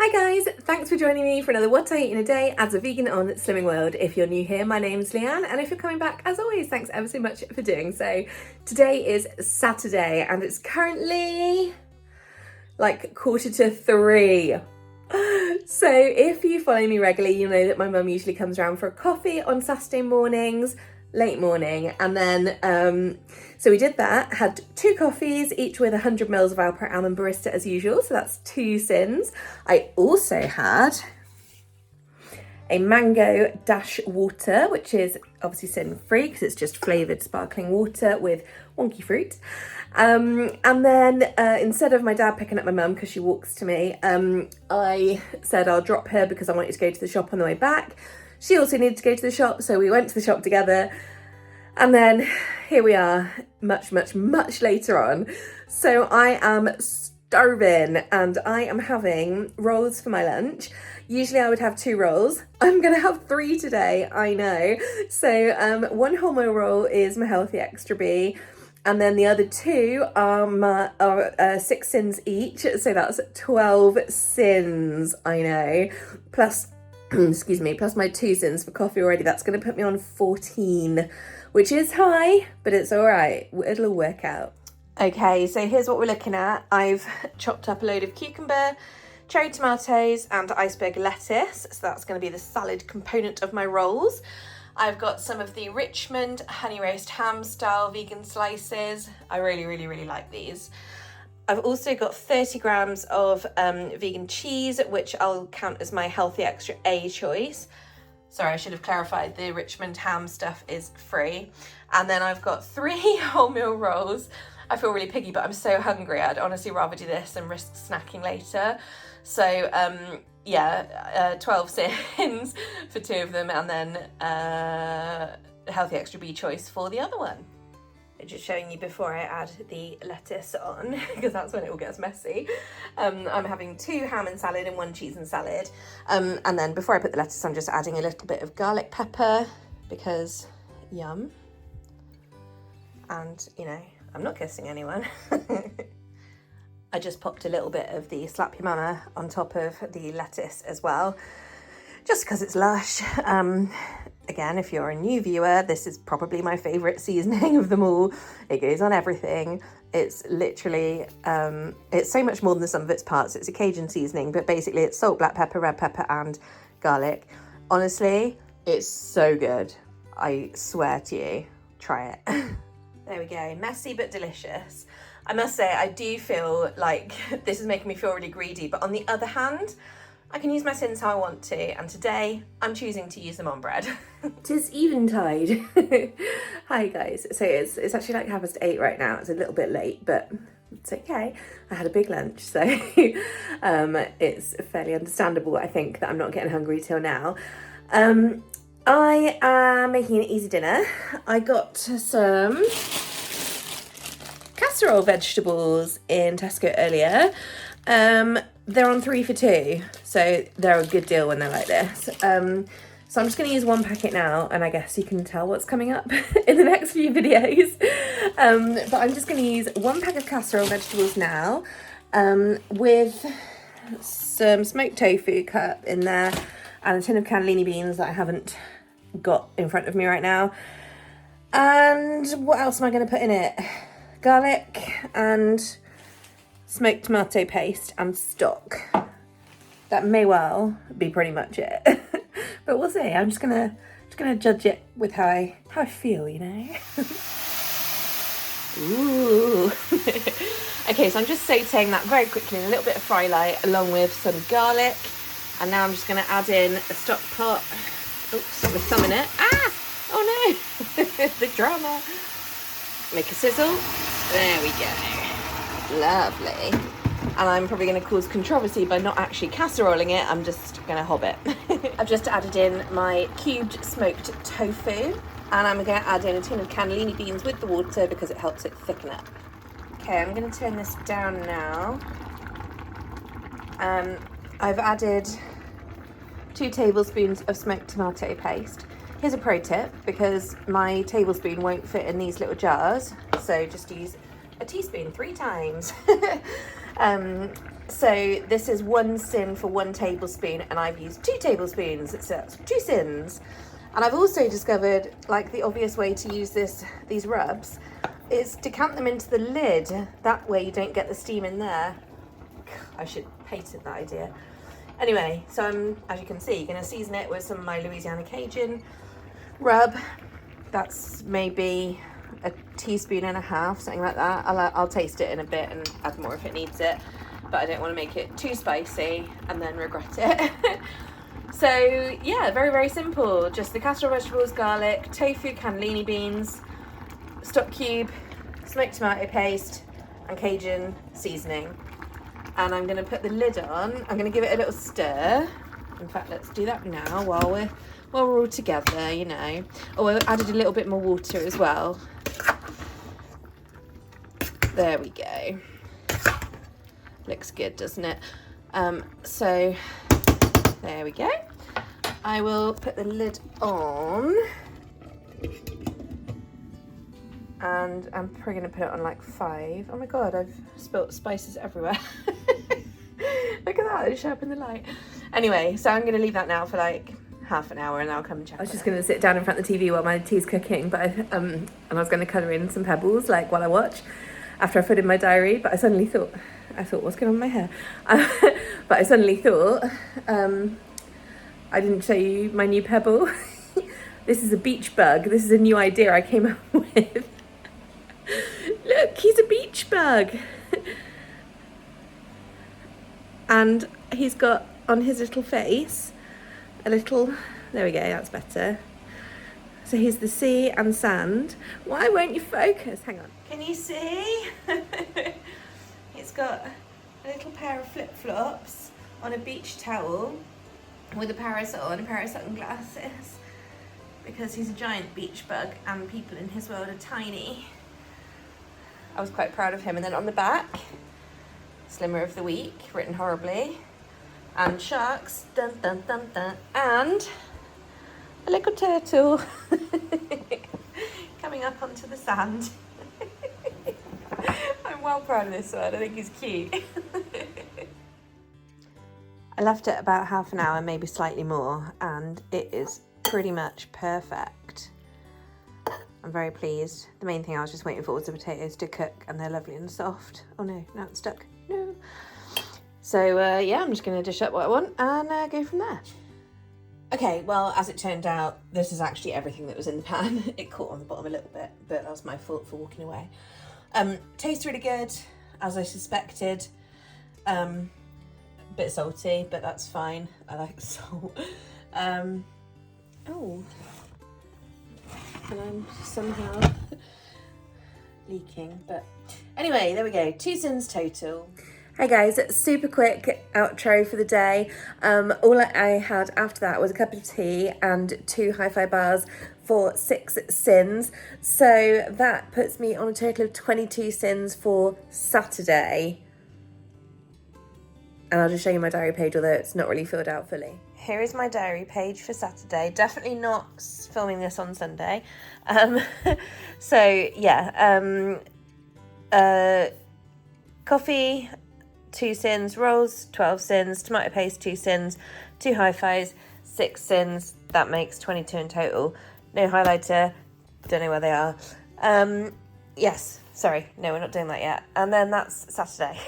Hi guys, thanks for joining me for another What I Eat in a Day as a vegan on Slimming World. If you're new here, my name's Leanne, and if you're coming back, as always, thanks ever so much for doing so. Today is Saturday and it's currently like 2:45. So if you follow me regularly, you know that my mum usually comes around for a coffee on Saturday mornings, late morning, and then so we did that, had 2 coffees, each with 100 mils of Alpro Almond Barista as usual, so that's 2 syns. I also had a mango dash water, which is obviously sin free because it's just flavoured sparkling water with wonky fruit. And then instead of my dad picking up my mum because she walks to me, I said I'll drop her because I wanted to go to the shop on the way back. She also needed to go to the shop, so we went to the shop together. And then here we are, much later on. So I am starving and I am having rolls for my lunch. Usually I would have 2 rolls. I'm gonna have 3 today, I know. So 1 wholemeal roll is my healthy extra B, and then the other 2 are 6 syns each. So that's 12 syns, I know, plus excuse me, plus my 2 syns for coffee already. That's going to put me on 14, which is high, but it's all right. It'll all work out. Okay, so here's what we're looking at. I've chopped up a load of cucumber, cherry tomatoes, and iceberg lettuce. So that's going to be the salad component of my rolls. I've got some of the Richmond honey roast ham style vegan slices. I really like these. I've also got 30 grams of vegan cheese, which I'll count as my healthy extra A choice. Sorry, I should have clarified, the Richmond ham stuff is free. And then I've got 3 wholemeal rolls. I feel really piggy, but I'm so hungry. I'd honestly rather do this and risk snacking later. So 12 syns for 2 of them, and then healthy extra B choice for the other one. Just showing you before I add the lettuce on, because that's when it all gets messy. I'm having 2 ham and salad and 1 cheese and salad. And then before I put the lettuce, I'm just adding a little bit of garlic pepper because yum. And, you know, I'm not kissing anyone. I just popped a little bit of the Slap Your Mama on top of the lettuce as well, just because it's lush. Again, if you're a new viewer, this is probably my favourite seasoning of them all. It goes on everything. It's literally, it's so much more than the sum of its parts. It's a Cajun seasoning, but basically it's salt, black pepper, red pepper, and garlic. Honestly, it's so good. I swear to you, try it. There we go, messy but delicious. I must say, I do feel like this is making me feel really greedy, but on the other hand, I can use my syns how I want to, and today I'm choosing to use them on bread. 'Tis eventide. Hi guys. So it's actually like 8:30 right now. It's a little bit late, but it's okay. I had a big lunch, so it's fairly understandable, I think, that I'm not getting hungry till now. I am making an easy dinner. I got some casserole vegetables in Tesco earlier. They're on 3 for 2, so they're a good deal when they're like this. So I'm just going to use 1 packet now, and I guess you can tell what's coming up in the next few videos. But I'm just going to use 1 pack of casserole vegetables now, with some smoked tofu cut up in there, and a tin of cannellini beans that I haven't got in front of me right now. And what else am I going to put in it? Garlic and smoked tomato paste and stock. That may well be pretty much it. But we'll see. I'm just gonna judge it with how I feel, you know. Ooh. Okay, so I'm just sauteing that very quickly in a little bit of fry light along with some garlic. And now I'm just gonna add in a stock pot. Oops, with some in it. Ah! Oh no! The drama. Make a sizzle. There we go. Lovely. And I'm probably going to cause controversy by not actually casseroling it. I'm just going to hob it. I've just added in my cubed smoked tofu, and I'm going to add in a tin of cannellini beans with the water because it helps it thicken up. Okay, I'm going to turn this down now. I've added 2 tablespoons of smoked tomato paste. Here's a pro tip, because my tablespoon won't fit in these little jars, so just use a teaspoon 3 times. So this is 1 syn for 1 tablespoon, and I've used 2 tablespoons, so that's 2 syns. And I've also discovered, like, the obvious way to use these rubs is decant them into the lid. That way you don't get the steam in there. I should patent that idea. Anyway, so I'm, as you can see, going to season it with some of my Louisiana Cajun rub. That's maybe a teaspoon and a half, something like that. I'll taste it in a bit and add more if it needs it, but I don't want to make it too spicy and then regret it. So yeah, very, very simple. Just the casserole vegetables, garlic, tofu, cannellini beans, stock cube, smoked tomato paste, and Cajun seasoning. And I'm going to put the lid on. I'm going to give it a little stir. In fact, let's do that now while we're all together, you know. Oh, I added a little bit more water as well. There we go. Looks good, doesn't it? So there we go. I will put the lid on. And I'm probably going to put it on like 5. Oh my god, I've spilt spices everywhere. Look at that, it's sharp in the light. Anyway, so I'm going to leave that now for like half an hour and I'll come and check. I was just going to sit down in front of the TV while my tea's cooking, but and I was going to colour in some pebbles like while I watch after I put in my diary, but I suddenly thought, what's going on with my hair? But I suddenly thought, I didn't show you my new pebble. This is a beach bug. This is a new idea I came up with. Look, he's a beach bug. And he's got on his little face a little, there we go, that's better. So here's the sea and sand. Why won't you focus? Hang on. Can you see? He's got a little pair of flip-flops on a beach towel with a parasol and a pair of sunglasses, because he's a giant beach bug and people in his world are tiny. I was quite proud of him. And then on the back, Slimmer of the Week, written horribly, and sharks, dun dun dun dun, and a little turtle coming up onto the sand. I'm well proud of this one. I think he's cute. I left it about half an hour, maybe slightly more, and it is pretty much perfect. I'm very pleased. The main thing I was just waiting for was the potatoes to cook, and they're lovely and soft. Oh no, now it's stuck. No. So yeah, I'm just going to dish up what I want and go from there. Okay, well, as it turned out, this is actually everything that was in the pan. It caught on the bottom a little bit, but that was my fault for walking away. Tastes really good, as I suspected. Bit salty, but that's fine. I like salt. Oh, and I'm somehow leaking, but anyway, there we go. 2 syns total. Hey guys, super quick outro for the day. All I had after that was a cup of tea and 2 hi-fi bars for 6 syns. So that puts me on a total of 22 syns for Saturday. And I'll just show you my diary page, although it's not really filled out fully. Here is my diary page for Saturday. Definitely not filming this on Sunday. So yeah, coffee, 2 syns, rolls, 12 syns, tomato paste, 2 syns, 2 hi-fis, 6 syns. That makes 22 in total. No highlighter, don't know where they are. Yes, sorry, no, we're not doing that yet. And then that's Saturday.